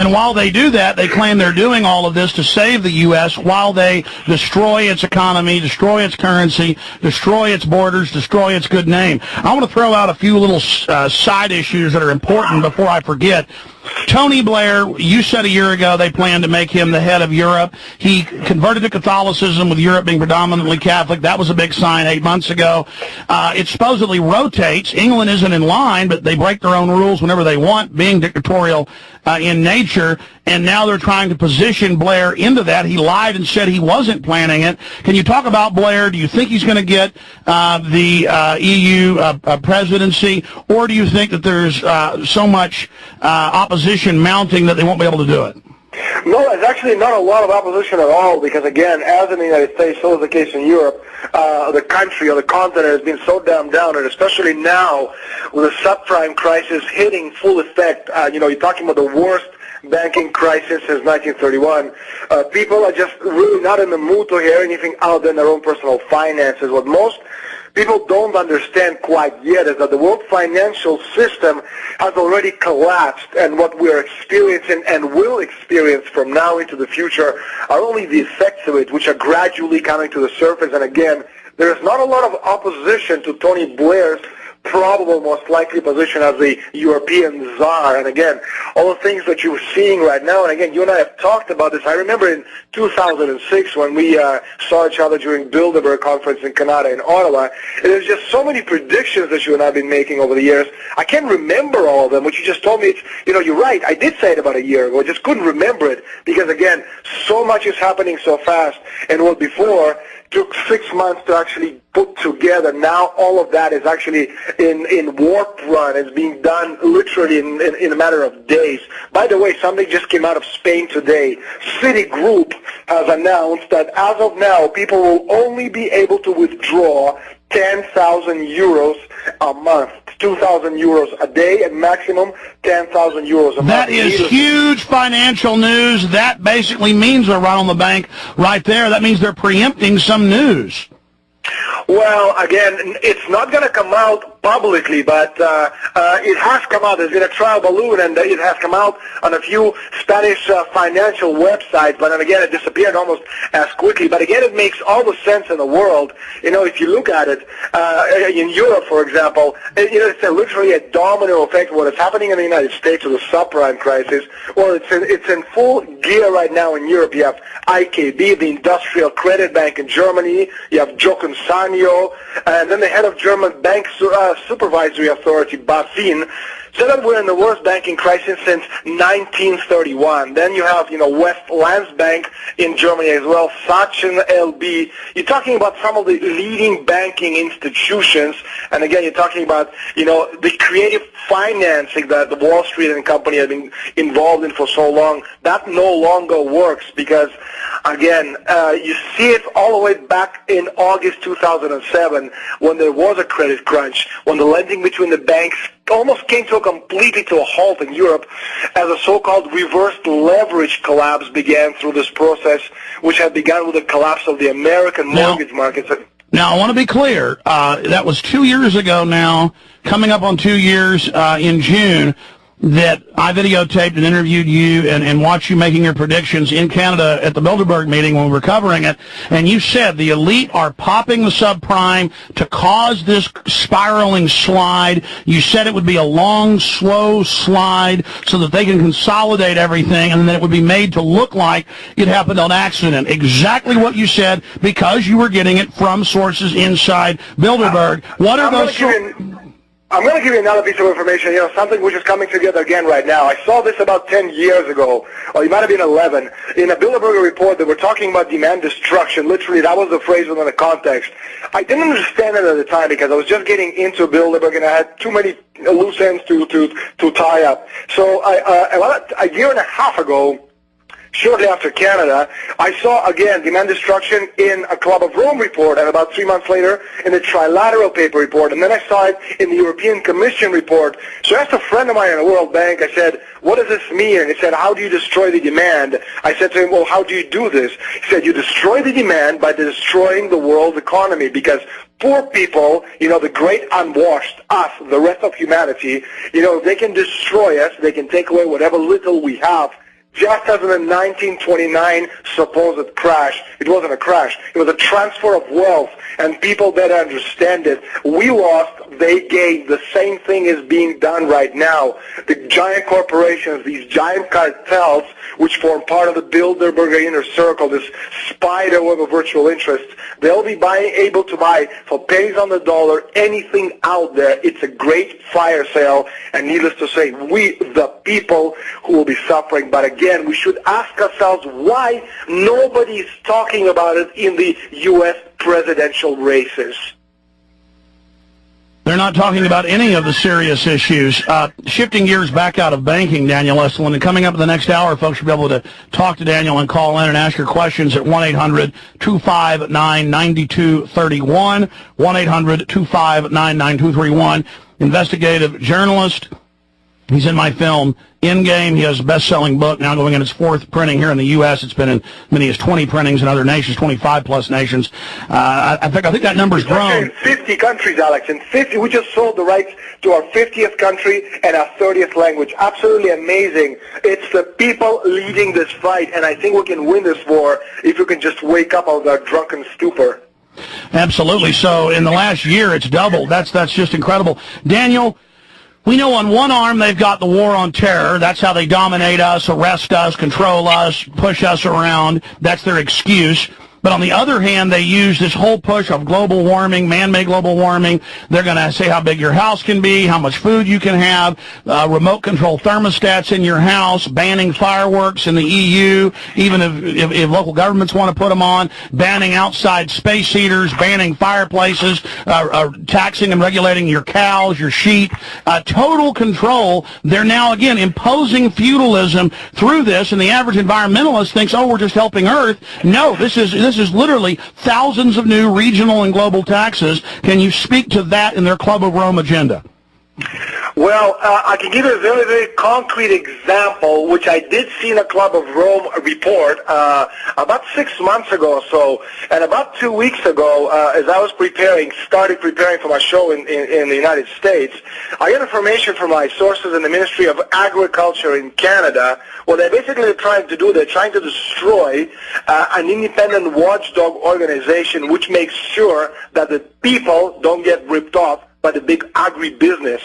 And while they do that, they claim they're doing all of this to save the U.S. while they destroy its economy, destroy its currency, destroy its borders, destroy its good name. I want to throw out a few little side issues that are important before I forget. Tony Blair, you said a year ago they planned to make him the head of Europe. He converted to Catholicism with Europe being predominantly Catholic. That was a big sign 8 months ago. It supposedly rotates. England isn't in line, but they break their own rules whenever they want, being dictatorial in nature. And now they're trying to position Blair into that. He lied and said he wasn't planning it. Can you talk about Blair? Do you think he's going to get the EU presidency, or do you think that there's so much opposition mounting that they won't be able to do it? No, there's actually not a lot of opposition at all, because again, as in the United States, so is the case in Europe, the country or the continent has been so dumbed down, and especially now with the subprime crisis hitting full effect, you're talking about the worst banking crisis since 1931. People are just really not in the mood to hear anything other than their own personal finances. What most people don't understand quite yet is that the world financial system has already collapsed, and what we're experiencing and will experience from now into the future are only the effects of it, which are gradually coming to the surface. And again, there is not a lot of opposition to Tony Blair's probable most likely position as the European czar. And again, all the things that you're seeing right now, and again, you and I have talked about this. I remember in 2006 when we saw each other during Bilderberg conference in Canada in Ottawa, and there's just so many predictions that you and I have been making over the years. I can't remember all of them. What you just told me, it's, you're right. I did say it about a year ago. I just couldn't remember it because, again, so much is happening so fast. And what before took 6 months to actually put together, now all of that is actually in warp run. It's being done literally in a matter of days. By the way, something just came out of Spain today. Citigroup has announced that as of now, people will only be able to withdraw 10,000 euros a month, 2,000 euros a day, and maximum 10,000 euros a month. That is huge financial news. That basically means they're right on the bank right there. That means they're preempting some news. Well, again, it's not going to come out publicly, but it has come out. There's been a trial balloon, and it has come out on a few Spanish financial websites, but then again, it disappeared almost as quickly. But again, it makes all the sense in the world. If you look at it, in Europe, for example, it's literally a domino effect. What is happening in the United States with the subprime crisis, well, it's in full gear right now in Europe. You have IKB, the Industrial Credit Bank in Germany. You have Jochen Sanyo, and then the head of German Bank Supervisory Authority, BaFin, said that we're in the worst banking crisis since 1931. Then you have, West Landsbank in Germany as well, Sachin LB. You're talking about some of the leading banking institutions, and again, you're talking about, the creative financing that the Wall Street and company have been involved in for so long. That no longer works because, again, you see it all the way back in August 2007 when there was a credit crunch, when the lending between the banks almost came to a halt in Europe as a so-called reverse leverage collapse began through this process, which had begun with the collapse of the American mortgage markets. Now, I want to be clear. That was 2 years ago now, coming up on 2 years in June, that I videotaped and interviewed you and watched you making your predictions in Canada at the Bilderberg meeting when we were covering it. And you said the elite are popping the subprime to cause this spiraling slide. You said it would be a long, slow slide so that they can consolidate everything, and then it would be made to look like it happened on accident. Exactly what you said, because you were getting it from sources inside Bilderberg. What are those sources? I'm going to give you another piece of information, something which is coming together again right now. I saw this about 10 years ago, or it might have been 11. In a Bilderberg report, they were talking about demand destruction. Literally, that was the phrase within the context. I didn't understand it at the time because I was just getting into Bilderberg and I had too many loose ends to tie up. So about a year and a half ago, shortly after Canada, I saw, again, demand destruction in a Club of Rome report, and about 3 months later in the Trilateral paper report, and then I saw it in the European Commission report. So I asked a friend of mine in the World Bank, I said, what does this mean? And he said, how do you destroy the demand? I said to him, well, how do you do this? He said, you destroy the demand by destroying the world's economy, because poor people, the great unwashed, us, the rest of humanity, they can destroy us, they can take away whatever little we have, Just as in the 1929 supposed crash, it wasn't a crash. It was a transfer of wealth, and people better understand it. We lost, they gained. The same thing is being done right now. The giant corporations, these giant cartels, which form part of the Bilderberger inner circle, this spider web of virtual interests, they'll be able to buy for pennies on the dollar anything out there. It's a great fire sale, and needless to say, we, the people, who will be suffering. But again, we should ask ourselves why nobody is talking about it in the U.S. presidential races. They're not talking about any of the serious issues. Shifting gears back out of banking, Daniel Estulin, and coming up in the next hour, folks will be able to talk to Daniel and call in and ask your questions at 1-800-259-9231, 1-800-259-9231. Investigative journalist. He's in my film, Endgame. He has a best-selling book now going in its 4th printing here in the U.S. It's been in many as 20 printings in other nations, 25-plus nations. I think that number's grown. In 50 countries, Alex. In 50, we just sold the rights to our 50th country and our 30th language. Absolutely amazing. It's the people leading this fight, and I think we can win this war if we can just wake up out of our drunken stupor. Absolutely. So in the last year, it's doubled. That's just incredible. Daniel, we know on one arm they've got the war on terror. That's how they dominate us, arrest us, control us, push us around. That's their excuse. But on the other hand, they use this whole push of global warming, man-made global warming. They're going to say how big your house can be, how much food you can have, remote control thermostats in your house, banning fireworks in the EU, even if local governments want to put them on, banning outside space heaters, banning fireplaces, taxing and regulating your cows, your sheep. Total control. They're now, again, imposing feudalism through this, and the average environmentalist thinks, oh, we're just helping Earth. No, this is literally thousands of new regional and global taxes. Can you speak to that in their Club of Rome agenda? Well, I can give you a very, very concrete example, which I did see in a Club of Rome report about 6 months ago or so. And about 2 weeks ago, as I was started preparing for my show in the United States, I got information from my sources in the Ministry of Agriculture in Canada. What they're basically trying to do, they're trying to destroy an independent watchdog organization which makes sure that the people don't get ripped off by the big agribusiness.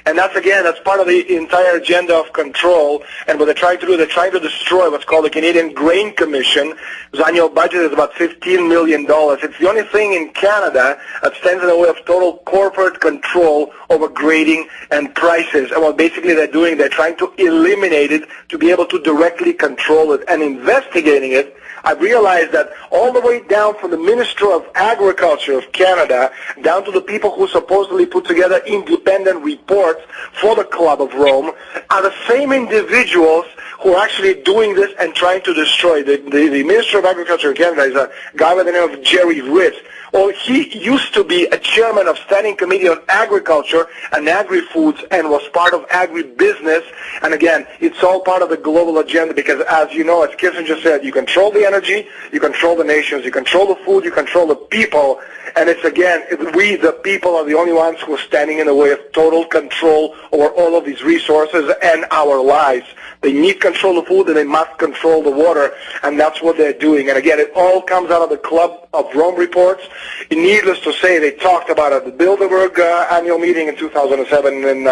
And that's part of the entire agenda of control. And what they're trying to do, they're trying to destroy what's called the Canadian Grain Commission, whose annual budget is about $15 million. It's the only thing in Canada that stands in the way of total corporate control over grading and prices. And what basically they're doing, they're trying to eliminate it to be able to directly control it. And investigating it, I realized that all the way down from the Minister of Agriculture of Canada down to the people who supposedly put together independent reports for the Club of Rome are the same individuals who are actually doing this and trying to destroy. The Minister of Agriculture of Canada is a guy by the name of Jerry Ritz. Well, he used to be a chairman of Standing Committee on Agriculture and Agri-Foods and was part of agribusiness. And again, it's all part of the global agenda because, as you know, as Kissinger said, you control the energy, you control the nations, you control the food, you control the people. And it's, again, we, the people, are the only ones who are standing in the way of total control over all of these resources and our lives. They need control of food and they must control the water, and that's what they're doing. And again, it all comes out of the Club of Rome reports. Needless to say, they talked about it at the Bilderberg annual meeting in 2007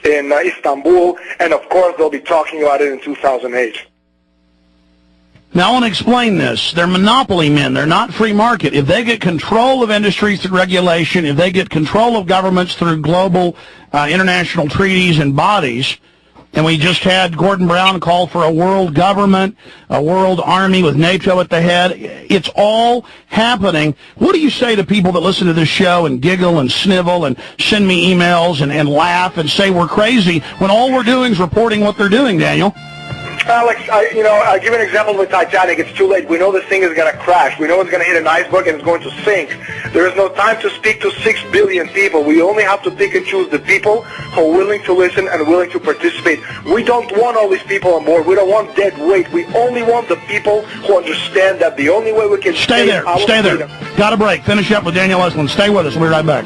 in Istanbul, and of course they'll be talking about it in 2008. Now, I want to explain this. They're monopoly men. They're not free market. If they get control of industries through regulation, if they get control of governments through global international treaties and bodies, and we just had Gordon Brown call for a world government, a world army with NATO at the head. It's all happening. What do you say to people that listen to this show and giggle and snivel and send me emails and laugh and say we're crazy when all we're doing is reporting what they're doing, Daniel? Alex, I'll give you an example with Titanic. It's too late. We know this thing is going to crash. We know it's going to hit an iceberg and it's going to sink. There is no time to speak to 6 billion people. We only have to pick and choose the people who are willing to listen and willing to participate. We don't want all these people on board. We don't want dead weight. We only want the people who understand that the only way we can stay there. Got a break. Finish up with Daniel Estulin. Stay with us. We'll be right back.